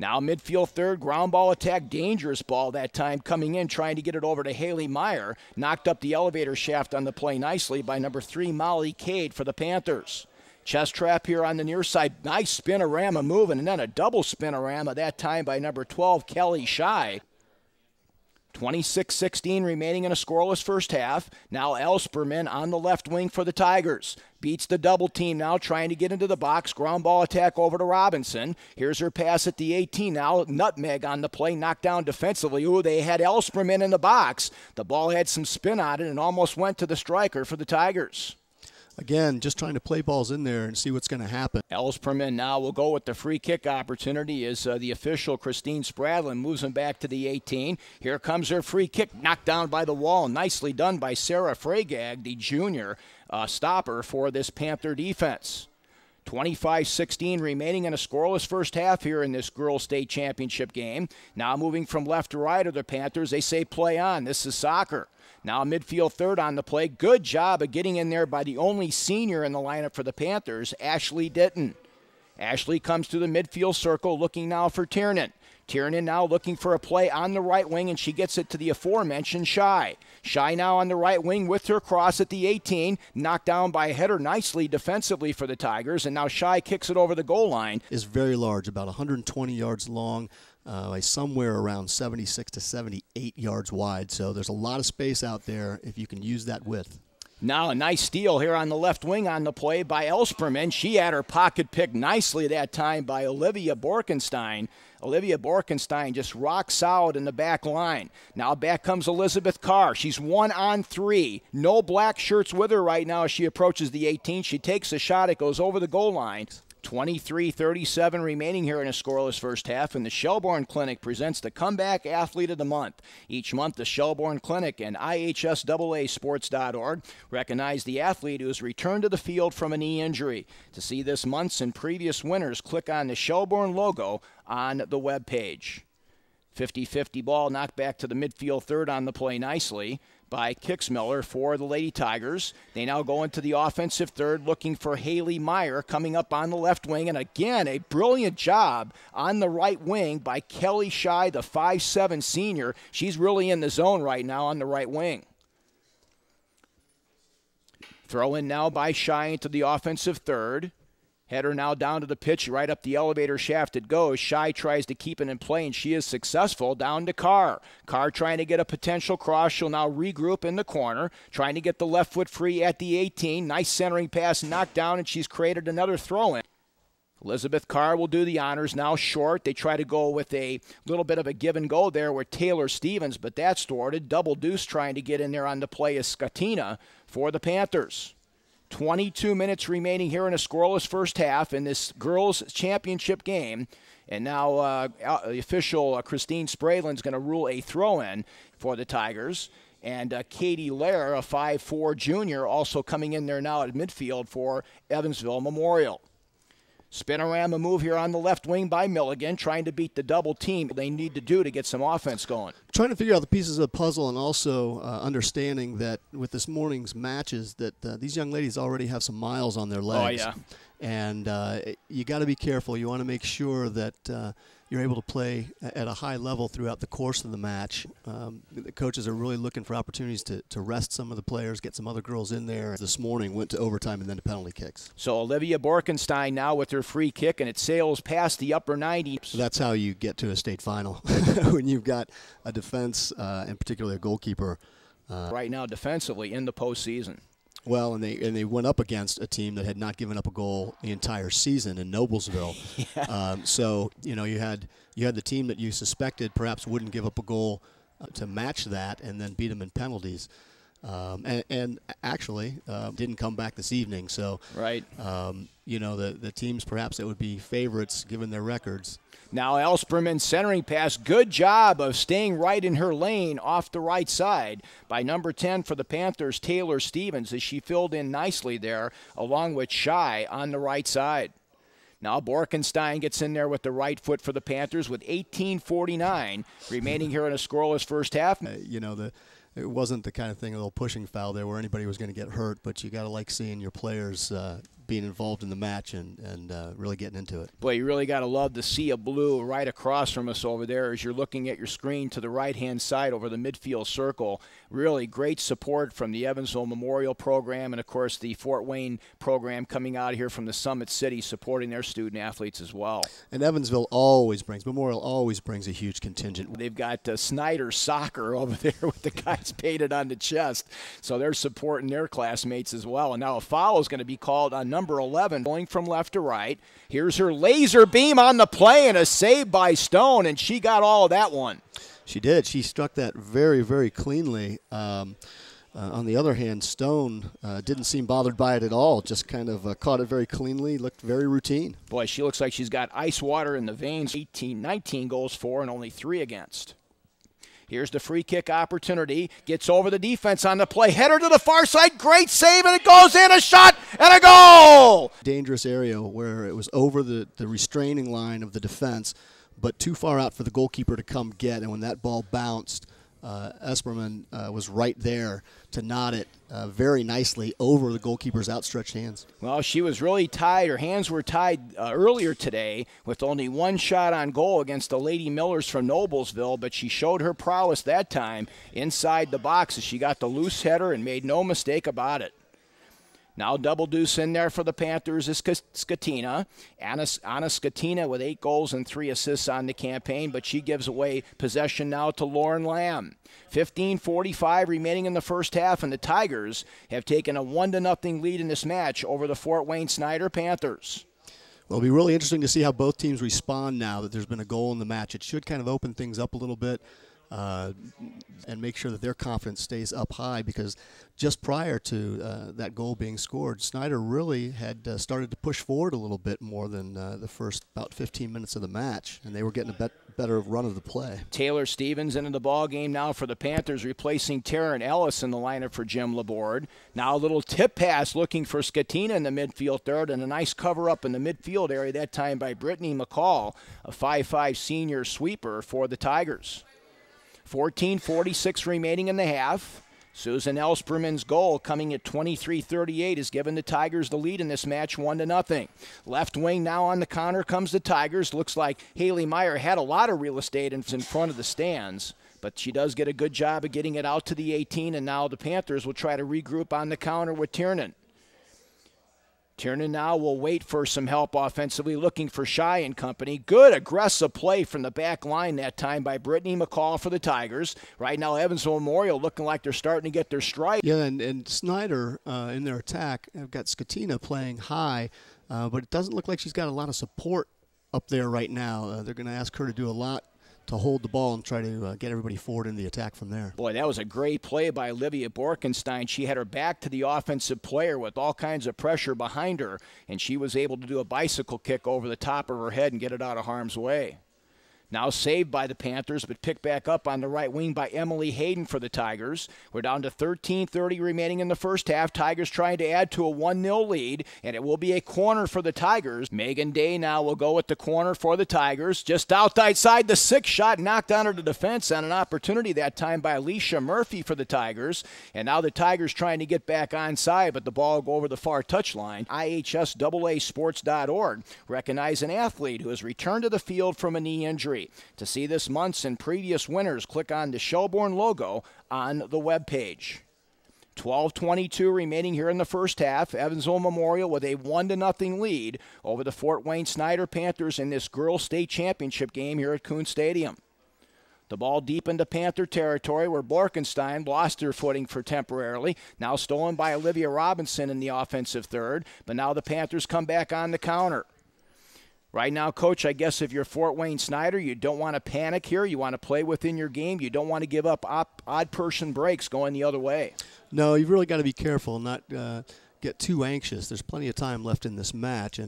Now midfield third, ground ball attack, dangerous ball that time coming in, trying to get it over to Haley Meyer. Knocked up the elevator shaft on the play nicely by number 3, Molly Cade for the Panthers. Chest trap here on the near side. Nice spinorama moving, and then a double spinorama that time by number 12, Kelly Shy. 26-16 remaining in a scoreless first half. Now Elsperman on the left wing for the Tigers. Beats the double team now, trying to get into the box. Ground ball attack over to Robinson. Here's her pass at the 18 now. Nutmeg on the play, knocked down defensively. Ooh, they had Elsperman in the box. The ball had some spin on it and almost went to the striker for the Tigers. Again, just trying to play balls in there and see what's going to happen. Elsperman now will go with the free kick opportunity as the official, Christine Spradlin, moves him back to the 18. Here comes her free kick, knocked down by the wall. Nicely done by Sarah Freigag, the junior stopper for this Panther defense. 25-16 remaining in a scoreless first half here in this girls' state championship game. Now moving from left to right of the Panthers, they say play on. This is soccer. Now midfield third on the play. Good job of getting in there by the only senior in the lineup for the Panthers, Ashley Ditton. Ashley comes to the midfield circle, looking now for Tiernan. Tiernan now looking for a play on the right wing, and she gets it to the aforementioned Shy. Shy now on the right wing with her cross at the 18, knocked down by a header nicely defensively for the Tigers, and now Shy kicks it over the goal line. Is very large, about 120 yards long, somewhere around 76 to 78 yards wide. So there's a lot of space out there if you can use that width. Now a nice steal here on the left wing on the play by Elsperman. She had her pocket picked nicely that time by Olivia Borkenstein. Olivia Borkenstein just rocks solid in the back line. Now back comes Elizabeth Carr. She's 1-on-3. No black shirts with her right now as she approaches the 18. She takes a shot. It goes over the goal line. 23-37 remaining here in a scoreless first half, and the Shelbourne Clinic presents the Comeback Athlete of the Month. Each month, the Shelbourne Clinic and IHSAA-sports.org recognize the athlete who has returned to the field from a knee injury. To see this month's and previous winners, click on the Shelbourne logo on the webpage. 50-50 ball knocked back to the midfield third on the play nicely by Kixmiller for the Lady Tigers. They now go into the offensive third looking for Haley Meyer coming up on the left wing. And again, a brilliant job on the right wing by Kelly Shy, the 5'7" senior. She's really in the zone right now on the right wing. Throw in now by Shy into the offensive third. Header now down to the pitch, right up the elevator shaft it goes. Shy tries to keep it in play, and she is successful. Down to Carr. Carr trying to get a potential cross. She'll now regroup in the corner, trying to get the left foot free at the 18. Nice centering pass, knocked down, and she's created another throw-in. Elizabeth Carr will do the honors, now short. They try to go with a little bit of a give and go there with Taylor Stevens, but that's thwarted. Double Deuce trying to get in there on the play is Skatina for the Panthers. 22 minutes remaining here in a scoreless first half in this girls' championship game. And now the official, Christine Spradlin, is going to rule a throw-in for the Tigers. And Katie Lair, a 5'4" junior, also coming in there now at midfield for Evansville Memorial. Spinorama move here on the left wing by Milligan, trying to beat the double team they need to do to get some offense going. Trying to figure out the pieces of the puzzle, and also understanding that with this morning's matches that these young ladies already have some miles on their legs. Oh, yeah. And you got to be careful. You want to make sure that you're able to play at a high level throughout the course of the match. The coaches are really looking for opportunities to rest some of the players, get some other girls in there. This morning went to overtime and then to penalty kicks. So Olivia Borkenstein now with her free kick, and it sails past the upper 90. So that's how you get to a state final, when you've got a defense, and particularly a goalkeeper. Right now defensively in the postseason. Well, and they went up against a team that had not given up a goal the entire season in Noblesville. Yeah. So you had the team that you suspected perhaps wouldn't give up a goal to match that, and then beat them in penalties, and actually didn't come back this evening. So right, the teams perhaps that would be favorites given their records. Now Elsperman centering pass. Good job of staying right in her lane off the right side by number 10 for the Panthers, Taylor Stevens, as she filled in nicely there along with Shy on the right side. Now Borkenstein gets in there with the right foot for the Panthers with 18:49 remaining here in a scoreless first half. It wasn't the kind of thing, a little pushing foul there where anybody was going to get hurt, but you got to like seeing your players being involved in the match and really getting into it. Boy, you really got to love the sea of blue right across from us over there as you're looking at your screen to the right-hand side over the midfield circle. Really great support from the Evansville Memorial Program and, of course, the Fort Wayne program coming out here from the Summit City supporting their student-athletes as well. And Memorial always brings a huge contingent. They've got Snider soccer over there with the guys painted on the chest, so they're supporting their classmates as well. And now a foul is going to be called on number 11, going from left to right. Here's her laser beam on the play and a save by Stone, and she got all of that one. She did. She struck that very, very cleanly. On the other hand, Stone didn't seem bothered by it at all, just kind of caught it very cleanly, looked very routine. Boy, she looks like she's got ice water in the veins. 19 goals for and only 3 against. Here's the free kick opportunity. Gets over the defense on the play. Header to the far side. Great save, and it goes in. A shot and a goal! Dangerous area where it was over the restraining line of the defense, but too far out for the goalkeeper to come get. And when that ball bounced, Esperman was right there to nod it very nicely over the goalkeeper's outstretched hands. Well, she was really tied. Her hands were tied earlier today with only 1 shot on goal against the Lady Millers from Noblesville, but she showed her prowess that time inside the box as she got the loose header and made no mistake about it. Now double deuce in there for the Panthers is Skatina. Anna Skatina with 8 goals and 3 assists on the campaign, but she gives away possession now to Lauren Lamb. 15:45 remaining in the first half, and the Tigers have taken a 1-0 lead in this match over the Fort Wayne Snider Panthers. Well, it'll be really interesting to see how both teams respond now that there's been a goal in the match. It should kind of open things up a little bit. And make sure that their confidence stays up high, because just prior to that goal being scored, Snider really had started to push forward a little bit more than the first about 15 minutes of the match, and they were getting a better run of the play. Taylor Stevens into the ball game now for the Panthers, replacing Taryn Ellis in the lineup for Jim Laborde. Now a little tip pass looking for Skatina in the midfield third, and a nice cover-up in the midfield area that time by Brittany McCall, a 5'5" senior sweeper for the Tigers. 14:46 remaining in the half. Susan Elsperman's goal, coming at 23:38, has given the Tigers the lead in this match 1-0. Left wing now on the counter comes the Tigers. Looks like Haley Meyer had a lot of real estate in front of the stands, but she does get a good job of getting it out to the 18, and now the Panthers will try to regroup on the counter with Tiernan. Tiernan now will wait for some help offensively, looking for Shy and company. Good aggressive play from the back line that time by Brittany McCall for the Tigers. Right now, Evansville Memorial looking like they're starting to get their stride. Yeah, and Snider in their attack have got Skatina playing high, but it doesn't look like she's got a lot of support up there right now. They're going to ask her to do a lot to hold the ball and try to get everybody forward in the attack from there. Boy, that was a great play by Olivia Borkenstein. She had her back to the offensive player with all kinds of pressure behind her, and she was able to do a bicycle kick over the top of her head and get it out of harm's way. Now saved by the Panthers, but picked back up on the right wing by Emily Hayden for the Tigers. We're down to 13:30 remaining in the first half. Tigers trying to add to a 1-0 lead, and it will be a corner for the Tigers. Megan Day now will go with the corner for the Tigers. Just outside the 6th shot, knocked under the defense on an opportunity that time by Alicia Murphy for the Tigers. And now the Tigers trying to get back onside, but the ball will go over the far touchline. IHSAA recognize an athlete who has returned to the field from a knee injury. To see this month's and previous winners, click on the Shelbourne logo on the webpage. 12:22 remaining here in the first half. Evansville Memorial with a 1-0 lead over the Fort Wayne Snider Panthers in this girls' state championship game here at Kuhn Stadium. The ball deep into Panther territory where Borkenstein lost her footing for temporarily. Now stolen by Olivia Robinson in the offensive third, but now the Panthers come back on the counter. Right now, Coach, I guess if you're Fort Wayne Snider, you don't want to panic here. You want to play within your game. You don't want to give up odd person breaks going the other way. No, you've really got to be careful and not get too anxious. There's plenty of time left in this match, and